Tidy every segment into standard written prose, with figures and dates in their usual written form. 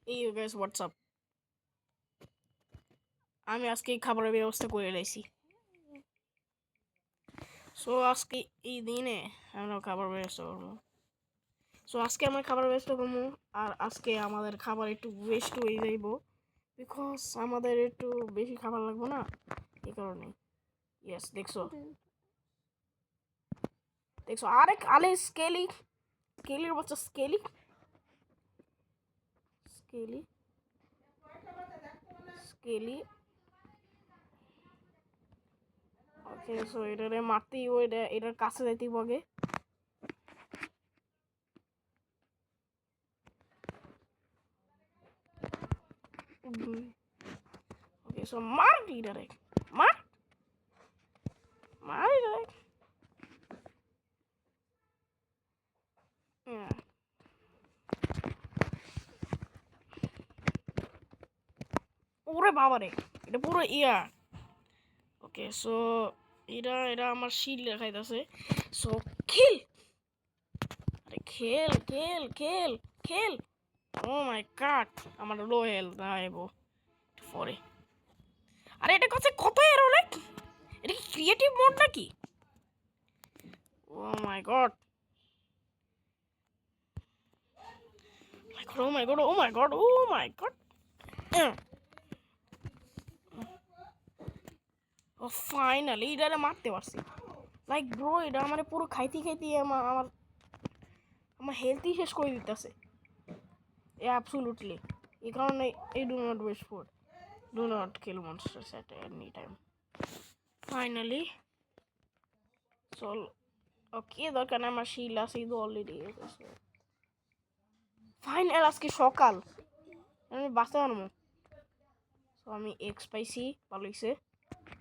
এই guys WhatsApp আমি আজকে খাবারের ব্যবস্থা করে লাইছি। সো আজকে এই দিনে আমরা খাবার ব্যবস্থা করবো। সো আজকে আমরা খাবার ব্যবস্থা করবো। আর আজকে আমাদের খাবার একটু ওয়েস্ট হয়ে যাইব, বিকজ আমাদের একটু বেশি খাবার লাগবে না, এই কারণে। ইয়েস, দেখছো দেখছো আরেক আলে স্কেলির বাচ্চা স্কেলি স্কেলি স্কেলি ওকে, সো এটারে মারতেই এটার কাছে যাইতেই আগে। ওকে, সো মার এটারে, মার মার এটারে। ওরে বাবা রে, এটা পুরো ইয়া। ওকে, সো এটা এটা আমার শিল দেখাইতেছে। সো খেল, আরে খেল খেল খেল খেল। ও মাই গড, আমার লো হেলথ আইবো পরে। আরে এটা কাছে কত এরো রে, এটা কি ক্রিয়েটিভ মোড নাকি? ও মাই গড, ও মাই গড, ও মাই গড, ও মাই গড। ও ফাইনালি এটারে মারতে পারছি। লাইক ব্রো, এটা আমার পুরো খাইতে খাইতে আমার আমার আমার হেলথই শেষ করে দিতেছে। অ্যাবসলুটলি, এই কারণে এই do not waste food, do not kill monsters at any time. Finally চল। ওকে, দরকার নেই, আমার শিল আছে কিন্তু অলরেডি। ফাইনাল আজকে সকাল, আমি বাঁচতে পারবো। সো আমি এক্স পাইছি, ভালো হয়েছে।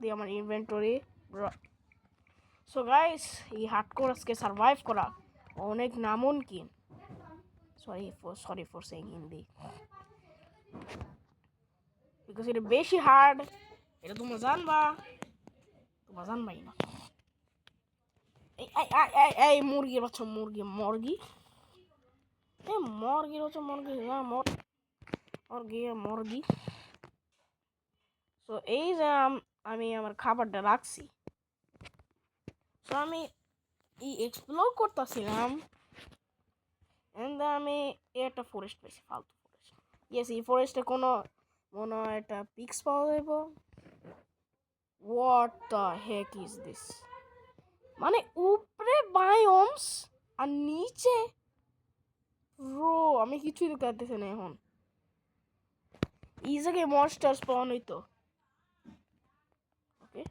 দিয়ে আমার ইনভেন্টরি। সো গাইস, এই হার্ডকোর আজকে সার্ভাইভ করা অনেক নামুনকিন। Sorry for saying Hindi, because এটা বেশি হার্ড, এটা তোমরা জানবাই না। এই মুরগির বাচ্চা, মুরগি মুরগির হচ্ছে মুরগি না মুরগি। সো এই যে আমি আমার খাবারটা রাখছি। সো আমি এই এক্সপ্লোর করতেছিলাম, এন্ড আমি একটা ফরেস্ট পেয়েছি, ফালতু ফরেস্ট। ইয়েস, এই ফরেস্টে কোনো মনে হয় একটা পিক্স পাওয়া যাইব। What the Heck is this? মানে উপরে বায়োমস আর নিচে রো, আমি কিছুই দেখতে পারতেছি না এখন। এই জায়গায় মনস্টার স্পন হইতো। ওকে,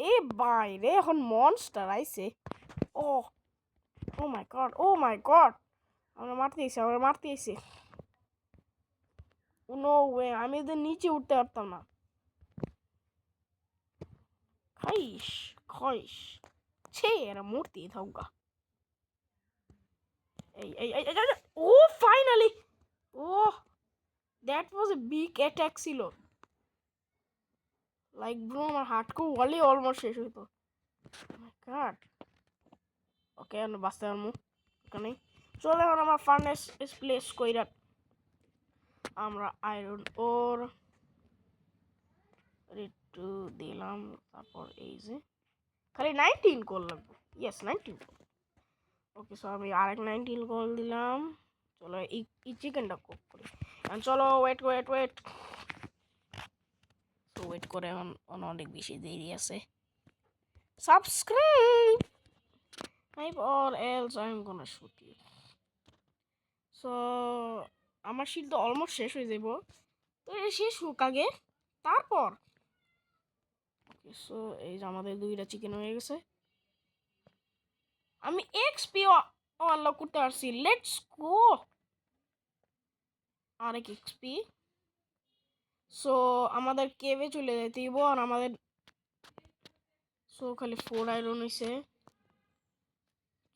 এই বাইরে এখন মনস্টার আইছে। ও ও মাই গড, ও মাই গড, আমরা মারতে আইছে। নো ওয়ে, আমি এদের নিচে উঠতে পারতাম না। খাইস খাইস, ছে এরা মূর্তি থাকা। Oh finally, oh that was a big attack ছিল। লাইক ব্রো, আমার হার্টকো ওয়ালি অলমোস্ট শেষ হইতো। গড, ওকে আমি বাঁচতে পারবো, ওখানে চলে। এখন আমার ফার্নেস প্লেস কইরা আমরা আয়রন ওর একটু দিলাম। তারপর এই যে খালি 19 কল লাগবে। Yes, 19 call. ওকে, সো আমি আরেক 19 কল দিলাম। চলো এই চিকেনটা কুক করি। চলো, ওয়েট ওয়েট ওয়েট। তো ওয়েট করে এখন অনেক বেশি দেরি আছে। Subscribe or else I'm gonna shoot you. So আমার শিল তো অলমোস্ট শেষ হয়ে যাব, তো এটা শেষ হোক আগে, তারপর। ওকে, সো এই যে আমাদের 2টা চিকেন হয়ে গেছে। আমি এক্সপি আনলক করতে পারছি, লেটস গো। আরেক এক্সপি। সো আমাদের কেভে চলে যেতে হইব, আর আমাদের সো খালি 4 আয়রন হয়েছে।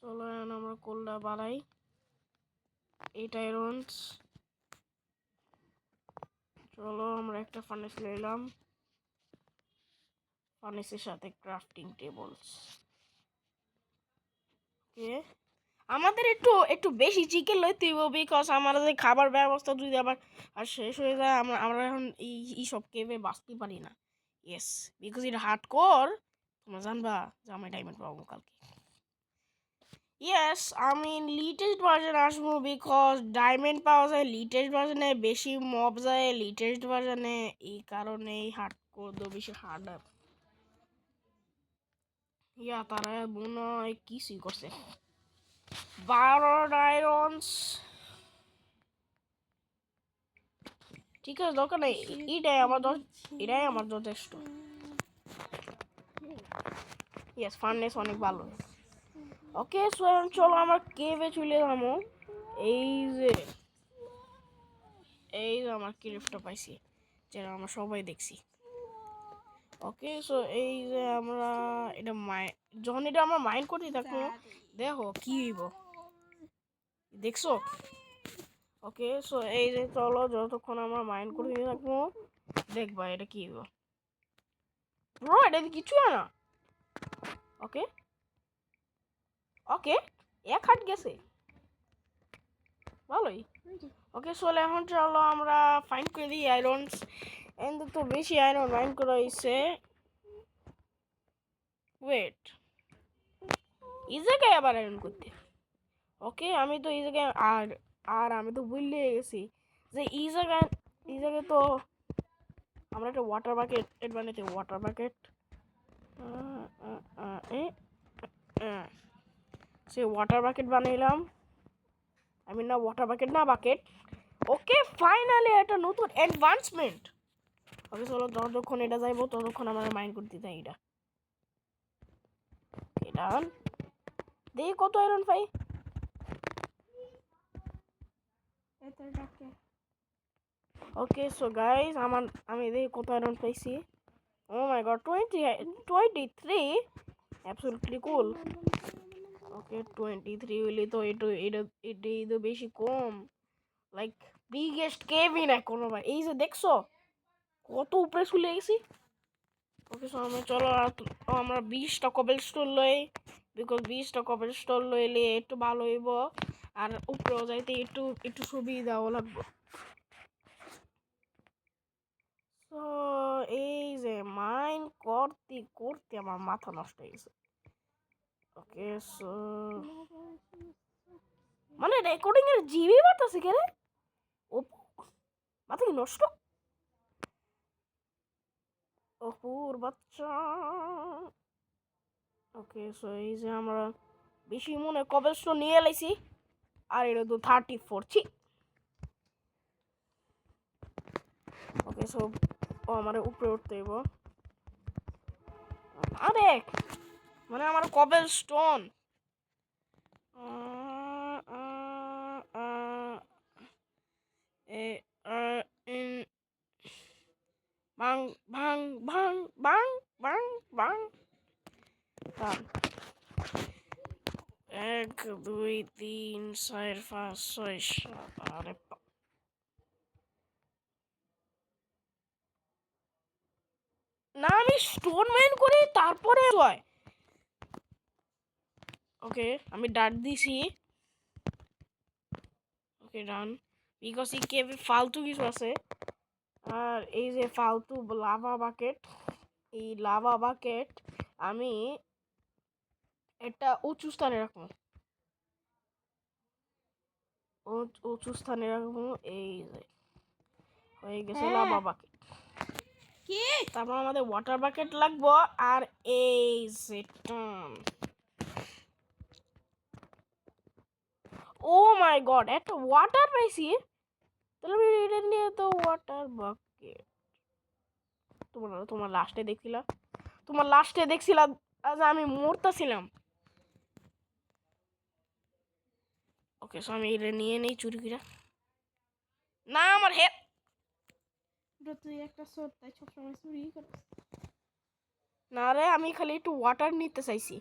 চলো এখন আমরা কোলটা বাড়াই, 8 আয়রনস। চলো আমরা একটা ফার্নেস নিলাম, ফার্নেসের সাথে ক্রাফটিং টেবলস। ওকে, আমাদের একটু একটু বেশি চিকেন লইতে হইব, বিকজ আমাদের যে খাবার ব্যবস্থা যদি আবার আর শেষ হয়ে যায়, আমরা এখন এই সব কেভে বাঁচতে পারি না। ইয়েস, বিকজ এটা হার্ড কোর। তোমরা জানবা যে আমি ডায়মন্ড পাবো কালকে। ইয়েস, আমি লিটেস্ট ভার্জন আসবো, বিকজ ডায়মন্ড পাওয়া যায় লিটেস্ট ভার্জনে, বেশি মব যায় লিটেস্ট ভার্জনে, এই কারণেই হার্ড কোর তো বেশি হার্ড। ইয়া তারা মনে হয় কিছুই করছে। 12 ডায়মন্ডস, ঠিক আছে, দরকার নেই, এটাই আমার যথেষ্ট। ইয়েস, ফার্নেস অনেক ভালো। ওকে, সো এখন চলো আমরা কেভে চলে যাবো। এই যে আমার ক্রিপ্টটা পাইছি, যেটা আমরা সবাই দেখছি। ওকে, সো এই যে আমরা এটা যখন এটা আমরা মাইন্ড করতে থাকবো, দেখো কি হইব, দেখছো? ওকে, সো এই যে চলো যতক্ষণ আমরা মাইন্ড করতে থাকবো, দেখবা এটা কি হইব। ব্রো, এটা কিছু না। ওকে ওকে, এক হাট গেছে, ভালোই। ওকে, চলে এখন চলো আমরা ফাইন্ড করে দিই আয়রনস। এন্ড তো বেশি আয়রন মাইন্ড করা হয়েছে। ওয়েট, এই জায়গায় আবার আয়রন করতে? ওকে, আমি তো এই জায়গায় আর আমি তো ভুলে গেছি যে এই জায়গায় তো আমরা একটা ওয়াটার বাকেট বানাইতে, ওয়াটার বাকেট সে ওয়াটার বাকেট বানাইলাম। আমি না ওয়াটার বাকেট না বাকেট। ওকে, ফাইনালি একটা নতুন অ্যাডভান্সমেন্ট। ওকে, চলো যতক্ষণ এটা যাইবো ততক্ষণ আমরা মাইন্ড করতে চাই এটা। এটা দেখি কত আয়রন পাই। ওকে, সো গাইস, আমি দেখি কত আয়রন পাইছি। ও মাই গড, 23, অ্যাবসলিউটলি কুল। ওকে, 23 হইলে তো এটাই তো বেশি কম। লাইক বিগেস্ট কেভই না কোনোবার। এই যে দেখছো কত উপরে চলে গেছি। ওকে, সো চলো আমরা 20টা কবেল স্টোর লই, বিকজ 20টা কবেল স্টোর লইলে একটু ভালো হইব, আর উপরেও যাইতে একটু একটু সুবিধাও লাগবে। তো এই যে মাইন করতে করতে আমার মাথা নষ্ট হয়ে গেছে। ওকে, সো মানে রেকর্ডিং এর জিবি বাড়তেছে কেন? ও মাথা কি নষ্ট? অপুর বাচ্চা। ওকে, সো এই যে আমরা বেশি মনে কবেল স্টোর নিয়ে এলাইছি, আর এটা তো 34 ছি। ওকে, সো আমার উপরে উঠতে হইব। আরে মানে আমার কবেল স্টোন ভাং ভাং ভাং ভাং ভাং ভাং। 1 2 3 4 5 6 7। আরে না, আমি স্টোন মাইন করি তারপরে হয়। ওকে, আমি ডাট দিছি। ওকে, ডান, বিকজ এই কেভে ফালতু কিছু আছে। আর এই যে ফালতু লাভা বাকেট, এই লাভা বাকেট আমি একটা উঁচু স্থানে রাখবো, উঁচু স্থানে রাখবো। এই যে হয়ে গেছে লাভা বাকেট। কি তারপর আমাদের ওয়াটার বাকেট লাগবো, আর এই যে ও মাই গড, একটা ওয়াটার পাইছি। তাহলে আমি এটা নিয়ে তো ওয়াটার বাকেট তোমার লাস্টে দেখছিলা যে আমি মরতেছিলাম। ওকে, সো আমি এটা নিয়ে নেই চুরি করে। না, আমার হেড, তুই একটা সোর তাই সবসময় চুরি করিস। না রে, আমি খালি একটু ওয়াটার নিতে চাইছি,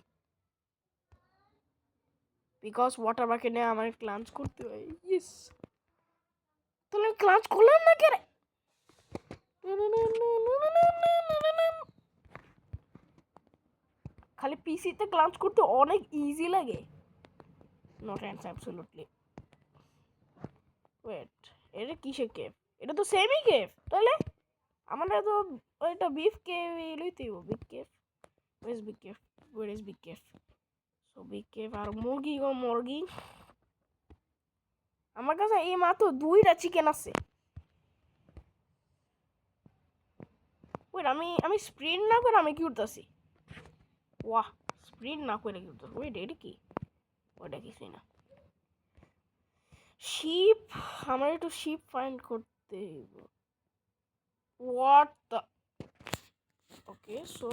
বিকজ ওয়াটার বাকেটে আমার ক্লাঞ্চ করতে হয়। ইয়েস, তাহলে আমি ক্লাঞ্চ করলাম না কে রে? খালি পিসিতে ক্লাঞ্চ করতে অনেক ইজি লাগে। Not অ্যান্স absolutely. ওয়েট, এটা কিসের কেভ? এটা তো সেমি কেভ, তাহলে আমরা তো ওইটা বিফ কেভ লইতেই big cave. Where's big cave, where is big cave? So big cave. আর মুরগি গো মুরগি, আমার কাছে এই মাত্র 2টা চিকেন আছে। ওয়েট, আমি স্প্রিন্ট না করে আমি কি উঠতেছি? ওয়াহ, স্প্রিন্ট না করে কি উঠতেছি? ওয়েট, এটা কি? ওটা কিছুই না। শিপ, আমার একটু শিপ ফাইন্ড করতে হইব। What the, okay so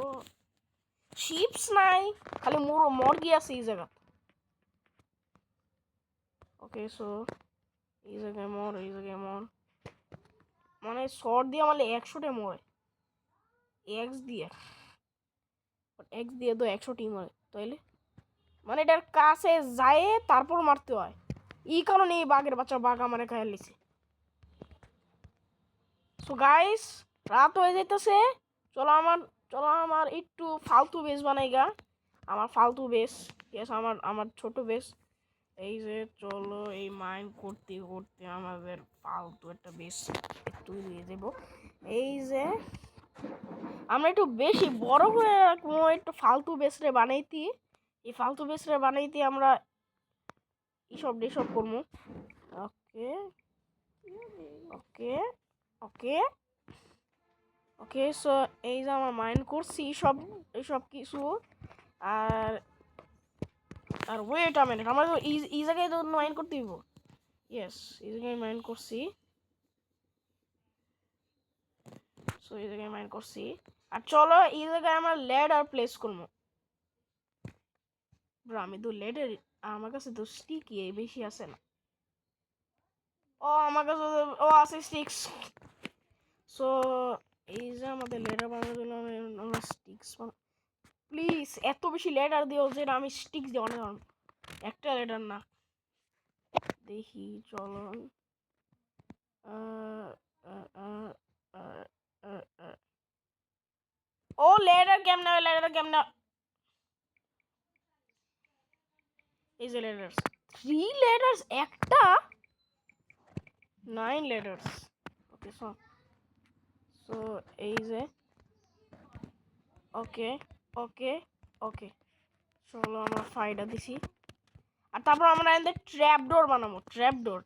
ships নাই, খালি মুরগি আছে এই জায়গা। ওকে সো এই জায়গায় মর, এই জায়গায় মর, মানে শর্ট দিয়ে মানে 100টা মরে, এক্স দিয়ে তো 100টি মরে, তাইলে মানে এটার কাছে যায় তারপর মারতে হয়। এই কারণে এই বাঘের বাচ্চা বাঘ আমারে খাইয়া লিছে। সো গাইস, রাত হয়ে যেতেছে, চলো আমার একটু ফালতু বেস বানাই গা, আমার ফালতু বেস, ঠিক আছে, আমার ছোট বেস। এই যে চলো, এই মাইন্ড করতে করতে আমাদের ফালতু একটা বেস তৈরি হয়ে যাবো। এই যে আমরা একটু বেশি বড় করে রাখবো, একটু ফালতু বেসরে বানাইতে, এই ফালতু বেসরে বানাইতে আমরা এইসব করবো। ওকে ওকে ওকে ওকে সো এই যে আমার মাইন্ড করছি এইসব কিছু। আর আর ওয়েট আ মিনিট, আমরা তো এই জায়গায় তো মাইন্ড করতে দিব। ইয়েস, এই জায়গায় মাইন্ড করছি। সো এই জায়গায় মাইন্ড করছি। আর চলো এই জায়গায় আমরা ল্যাডার প্লেস করবো। ব্রো, আমি তো ল্যাডার, আমার কাছে তো স্টিকি বেশি আছে না। ও আমার কাছে ও আছে স্টিক্স। সো এই যে আমাদের ল্যাডার বানানোর জন্য আমরা স্টিক্স, প্লিজ এত বেশি ল্যাডার দিও যে আমি স্টিক্স দিয়ে অনেক একটা ল্যাডার না। দেখি চলো, ও ল্যাডার কেমন? এই যে ল্যাডার্স, 3 ল্যাডার্স, একটা 9 ল্যাডার্স। ওকে সো এই যে ওকে ওকে ওকে চলো আমরা ফাইডা দিছি। আর তারপর আমরা এদের ট্র্যাপ ডোর বানাবো, ট্র্যাপ ডোর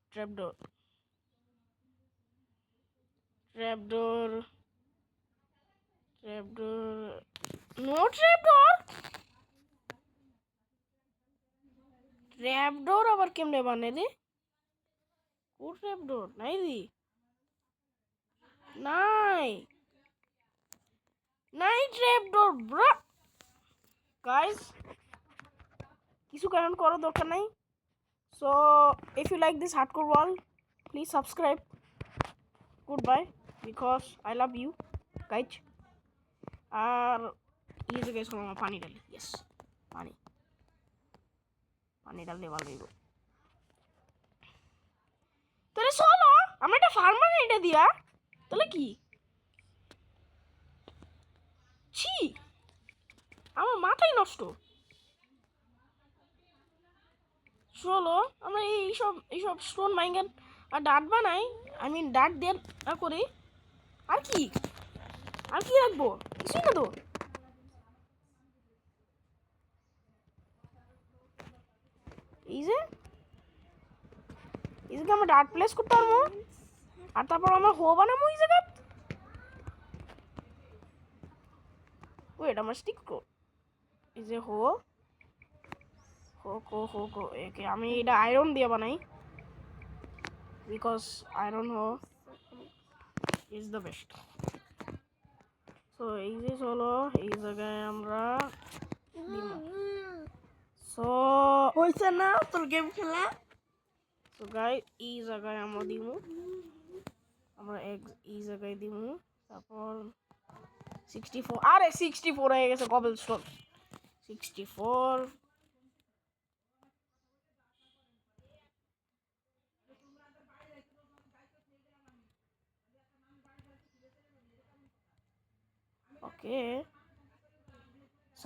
নো ট্র্যাপ ডোর আবার কেমনে বানাই রে? ও ট্র্যাপ ডোর নাই দি, নাই ট্র্যাপ ডোর ব্রো। গাইস, কিছু কারণ করার দরকার নাই। So if you like this hardcore world, please subscribe. Goodbye, because I love you guys. আর এই জায়গায় চলো আমরা পানি ঢালি। ইয়েস, পানি ঢাললে ভালো হইব। তাহলে চলো আমরা একটা ফার্মার এটা দিয়া, তাহলে কি? ছি, আমার মাথাই নষ্ট। চলো আমরা এইসব স্টোন মাইঙ্গান আর ডাট বানাই, ডাট দিয়ে করি। আর কি রাখবো? কিছুই না তো। এই যে আমরা ডাট প্লেস করতে পারবো, আর তারপর আমরা হো বানাবো এই জায়গা। ওয়েট, আমার স্টিক কো, এই যে হো একে আমি এটা আয়রন দিয়ে বানাই, because iron who is the best. So এই যে চলো এই জায়গায় আমরা সো হইছে না তোর গেম খেলা? সো গাইস, এই জায়গায় আমরা দিমু, আমরা এই জায়গায় দিমু। তারপর 64, আরে 64 হয়ে গেছে কবলস্টোন 64। ওকে সো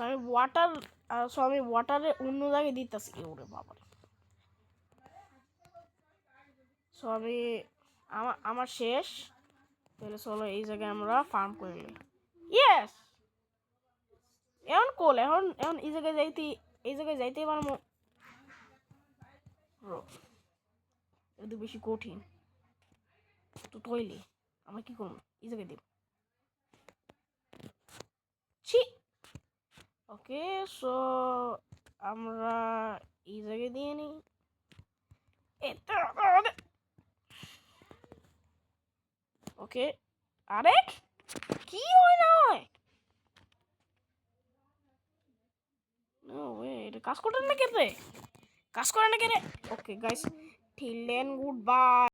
আমি ওয়াটারে অন্য জায়গায় দিতেছি। ওরে বাবা, সো আমি আমার শেষ। তাহলে চলো এই জায়গায় আমরা ফার্ম করে নিই। ইয়েস, এখন কোল এখন এখন এই জায়গায় যাইতেই পারবো। এটা বেশি কঠিন তো তৈলি আমরা কি করবো এই জায়গায় দেব। ছি, ওকে সো আমরা এই জায়গায় দিয়ে নিই। ওকে, আরে কি হয় না হয় এটা কাজ করে না কে রে, কাজ করে না কে রে। Okay guys, till then goodbye.